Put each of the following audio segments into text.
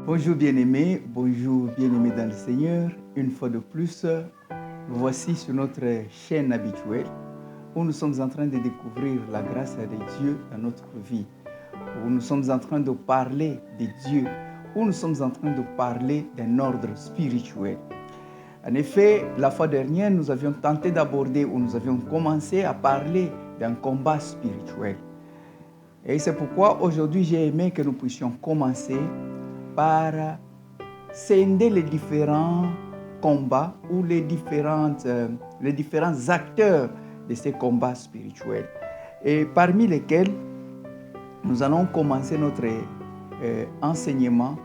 Bonjour bien-aimés dans le Seigneur. Une fois de plus, nous voici sur notre chaîne habituelle où nous sommes en train de découvrir la grâce de Dieu dans notre vie, où nous sommes en train de parler de Dieu, où nous sommes en train de parler d'un ordre spirituel. En effet, la fois dernière, nous avions tenté d'aborder, ou nous avions commencé à parler d'un combat spirituel. Et c'est pourquoi aujourd'hui, j'ai aimé que nous puissions commencer par scinder les différents combats ou les différents acteurs de ces combats spirituels. Et parmi lesquels, nous allons commencer notre enseignement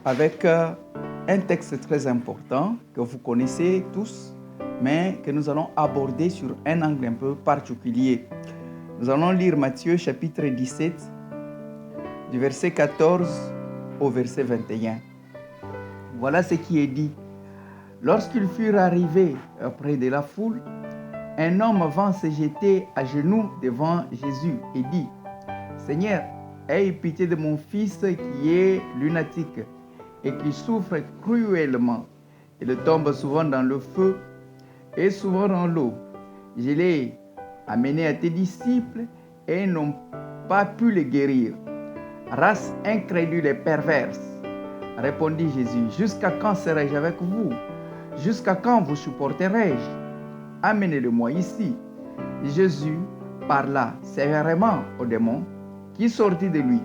avec un texte très important que vous connaissez tous, mais que nous allons aborder sur un angle un peu particulier. Nous allons lire Matthieu chapitre 17, du verset 14 au verset 21. Voilà ce qui est dit. Lorsqu'ils furent arrivés près de la foule, un homme vint se jeter à genoux devant Jésus et dit: Seigneur, aie pitié de mon fils qui est lunatique et qui souffre cruellement. Il tombe souvent dans le feu et souvent dans l'eau. Je l'ai amené à tes disciples et ils n'ont pas pu le guérir. Race incrédule et perverse, répondit Jésus. Jusqu'à quand serai-je avec vous? Jusqu'à quand vous supporterai-je? Amenez-le-moi ici. Jésus parla sévèrement au démon qui sortit de lui,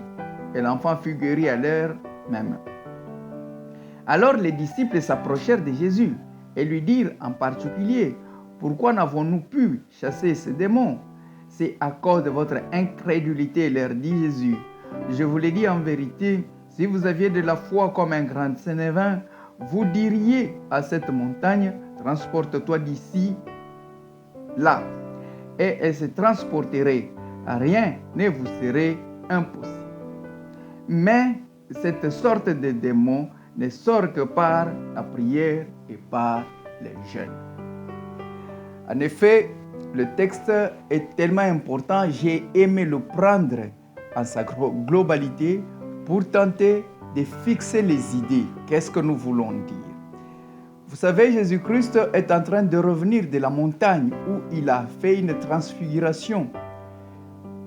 et l'enfant fut guéri à l'heure même. Alors les disciples s'approchèrent de Jésus et lui dirent en particulier: Pourquoi n'avons-nous pu chasser ce démon? C'est à cause de votre incrédulité, leur dit Jésus. Je vous l'ai dit en vérité, si vous aviez de la foi comme un grain de sénévin, vous diriez à cette montagne: transporte-toi d'ici là, et elle se transporterait. Rien ne vous serait impossible. Mais cette sorte de démon ne sort que par la prière et par les jeûnes. En effet, le texte est tellement important, j'ai aimé le prendre en sa globalité pour tenter de fixer les idées. Qu'est-ce que nous voulons dire? Vous savez, Jésus-Christ est en train de revenir de la montagne où il a fait une transfiguration.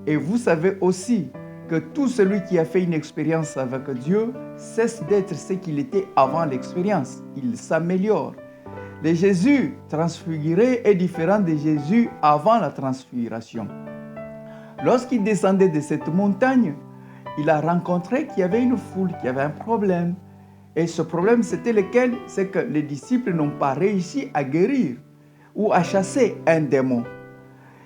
Et vous savez aussi que tout celui qui a fait une expérience avec Dieu cesse d'être ce qu'il était avant l'expérience. Il s'améliore. Le Jésus transfiguré est différent de Jésus avant la transfiguration. Lorsqu'il descendait de cette montagne, il a rencontré qu'il y avait une foule, qu'il y avait un problème. Et ce problème, c'était lequel? C'est que les disciples n'ont pas réussi à guérir ou à chasser un démon.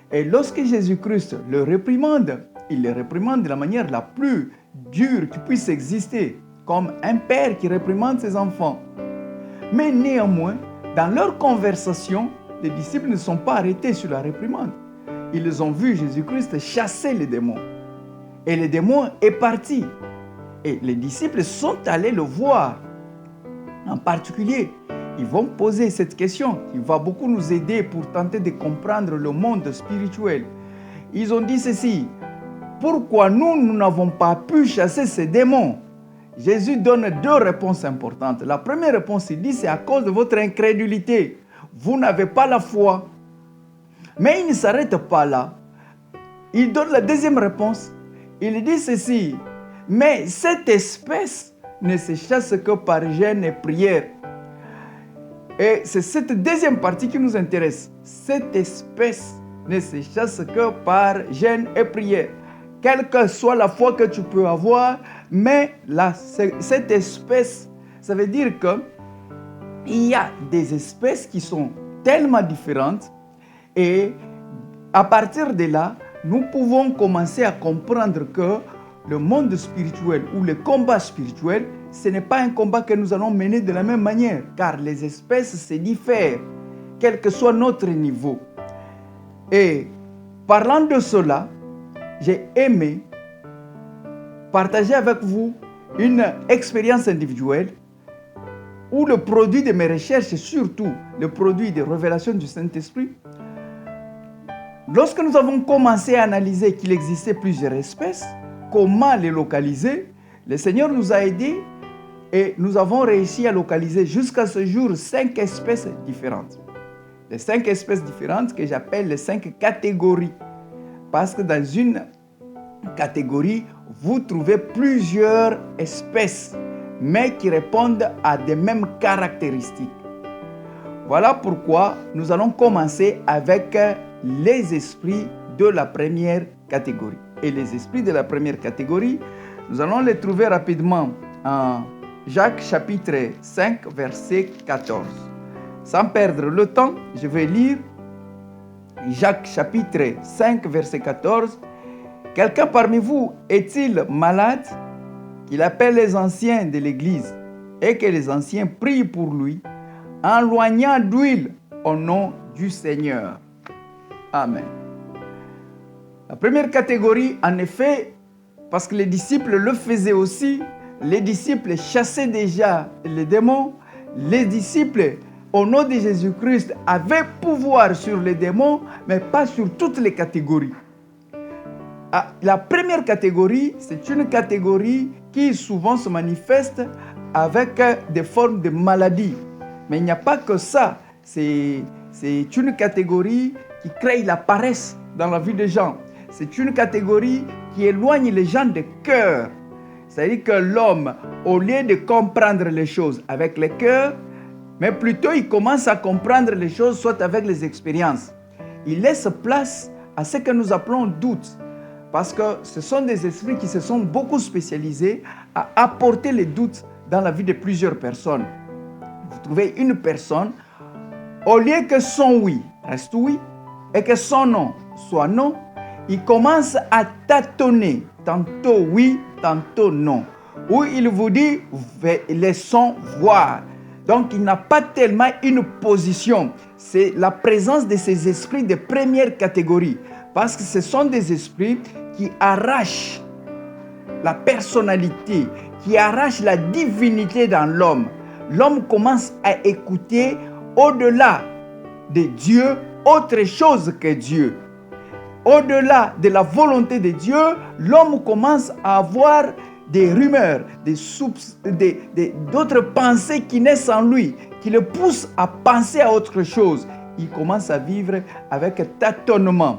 Et lorsque Jésus-Christ le réprimande, il le réprimande de la manière la plus dure qui puisse exister, comme un père qui réprimande ses enfants. Mais néanmoins, dans leur conversation, les disciples ne sont pas arrêtés sur la réprimande. Ils ont vu Jésus-Christ chasser les démons. Et le démon est parti. Et les disciples sont allés le voir. En particulier, ils vont poser cette question qui va beaucoup nous aider pour tenter de comprendre le monde spirituel. Ils ont dit ceci: pourquoi nous n'avons pas pu chasser ces démons? Jésus donne deux réponses importantes. La première réponse, il dit: c'est à cause de votre incrédulité. Vous n'avez pas la foi. Mais il ne s'arrête pas là. Il donne la deuxième réponse. Il dit ceci: mais cette espèce ne se chasse que par jeûne et prière. Et c'est cette deuxième partie qui nous intéresse. Cette espèce ne se chasse que par jeûne et prière. Quelle que soit la foi que tu peux avoir, mais cette espèce, ça veut dire qu'il y a des espèces qui sont tellement différentes, et à partir de là, nous pouvons commencer à comprendre que le monde spirituel ou le combat spirituel, ce n'est pas un combat que nous allons mener de la même manière, car les espèces se diffèrent, quel que soit notre niveau. Et parlant de cela, j'ai aimé partager avec vous une expérience individuelle où le produit de mes recherches, et surtout le produit des révélations du Saint-Esprit, lorsque nous avons commencé à analyser qu'il existait plusieurs espèces, comment les localiser, le Seigneur nous a aidés Et nous avons réussi à localiser jusqu'à ce jour 5 espèces différentes. Les 5 espèces différentes que j'appelle les 5 catégories. Parce que dans une catégorie, vous trouvez plusieurs espèces, mais qui répondent à des mêmes caractéristiques. Voilà pourquoi nous allons commencer avec les esprits de la première catégorie. Et les esprits de la première catégorie, nous allons les trouver rapidement en Jacques chapitre 5, verset 14. Sans perdre le temps, je vais lire Jacques chapitre 5, verset 14. Quelqu'un parmi vous est-il malade? Qu'il appelle les anciens de l'Église et que les anciens prient pour lui en loignant d'huile au nom du Seigneur. Amen. La première catégorie, en effet, parce que les disciples le faisaient aussi, les disciples chassaient déjà les démons, les disciples, au nom de Jésus-Christ, avaient pouvoir sur les démons, mais pas sur toutes les catégories. La première catégorie, c'est une catégorie qui souvent se manifeste avec des formes de maladies. Mais il n'y a pas que ça. C'est une catégorie qui crée la paresse dans la vie des gens. C'est une catégorie qui éloigne les gens de cœur. C'est-à-dire que l'homme, au lieu de comprendre les choses avec le cœur, mais plutôt il commence à comprendre les choses soit avec les expériences. Il laisse place à ce que nous appelons doute. Parce que ce sont des esprits qui se sont beaucoup spécialisés à apporter les doutes dans la vie de plusieurs personnes. Vous trouvez une personne, au lieu que son oui reste oui et que son non soit non, il commence à tâtonner, tantôt oui, tantôt non. Ou il vous dit, laissons voir. Donc il n'a pas tellement une position. C'est la présence de ces esprits de première catégorie. Parce que ce sont des esprits qui arrachent la personnalité, qui arrachent la divinité dans l'homme. L'homme commence à écouter au-delà de Dieu, autre chose que Dieu. Au-delà de la volonté de Dieu, l'homme commence à avoir des rumeurs, d'autres pensées qui naissent en lui, qui le poussent à penser à autre chose. Il commence à vivre avec tâtonnement.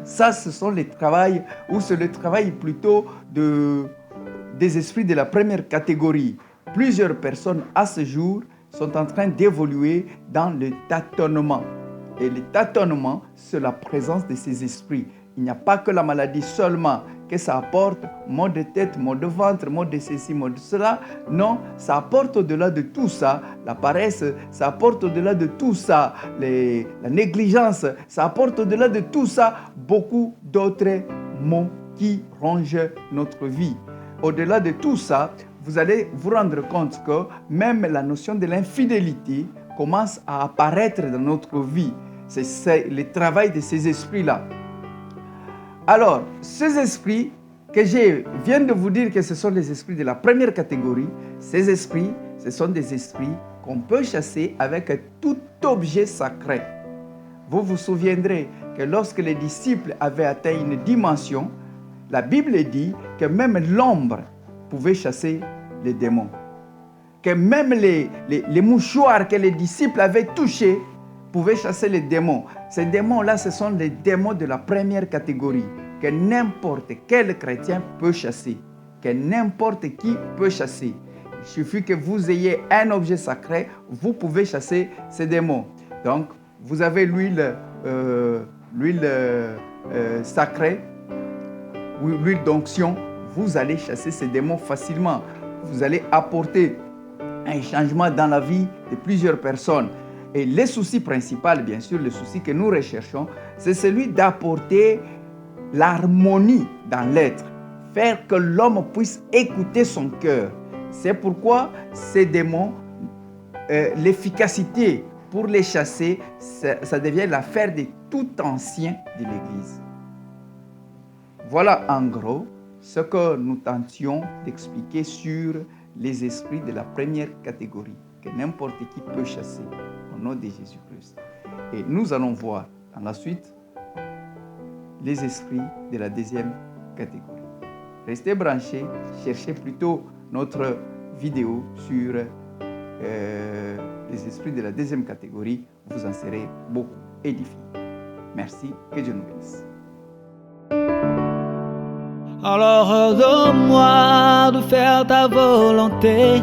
Ça, ce sont les travails, ou c'est le travail plutôt des esprits de la première catégorie. Plusieurs personnes à ce jour sont en train d'évoluer dans le tâtonnement. Et le tâtonnement, c'est la présence de ces esprits. Il n'y a pas que la maladie seulement que ça apporte, maux de tête, maux de ventre, maux de ceci, maux de cela. Non, ça apporte au-delà de tout ça la paresse, ça apporte au-delà de tout ça la négligence, ça apporte au-delà de tout ça beaucoup d'autres maux qui rongent notre vie. Au-delà de tout ça, vous allez vous rendre compte que même la notion de l'infidélité commence à apparaître dans notre vie. C'est le travail de ces esprits-là. Alors, ces esprits que je viens de vous dire que ce sont les esprits de la première catégorie, ces esprits, ce sont des esprits qu'on peut chasser avec tout objet sacré. Vous vous souviendrez que lorsque les disciples avaient atteint une dimension, la Bible dit que même l'ombre pouvait chasser les démons. Que même les mouchoirs que les disciples avaient touchés pouvaient chasser les démons. Ces démons-là, ce sont les démons de la première catégorie que n'importe quel chrétien peut chasser, que n'importe qui peut chasser. Il suffit que vous ayez un objet sacré, vous pouvez chasser ces démons. Donc, vous avez l'huile sacrée, l'huile d'onction, vous allez chasser ces démons facilement. Vous allez apporter un changement dans la vie de plusieurs personnes. Et le souci principal, bien sûr, le souci que nous recherchons, c'est celui d'apporter l'harmonie dans l'être, faire que l'homme puisse écouter son cœur. C'est pourquoi ces démons, l'efficacité pour les chasser, ça devient l'affaire de tout ancien de l'Église. Voilà en gros ce que nous tentions d'expliquer sur les esprits de la première catégorie, que n'importe qui peut chasser au nom de Jésus-Christ. Et nous allons voir dans la suite les esprits de la deuxième catégorie. Restez branchés, cherchez plutôt notre vidéo sur les esprits de la deuxième catégorie. Vous en serez beaucoup édifiés. Merci, que Dieu nous bénisse. Alors ordonne-moi de faire ta volonté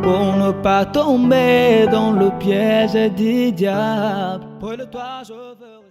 pour ne pas tomber dans le piège du diable. Près de toi je veux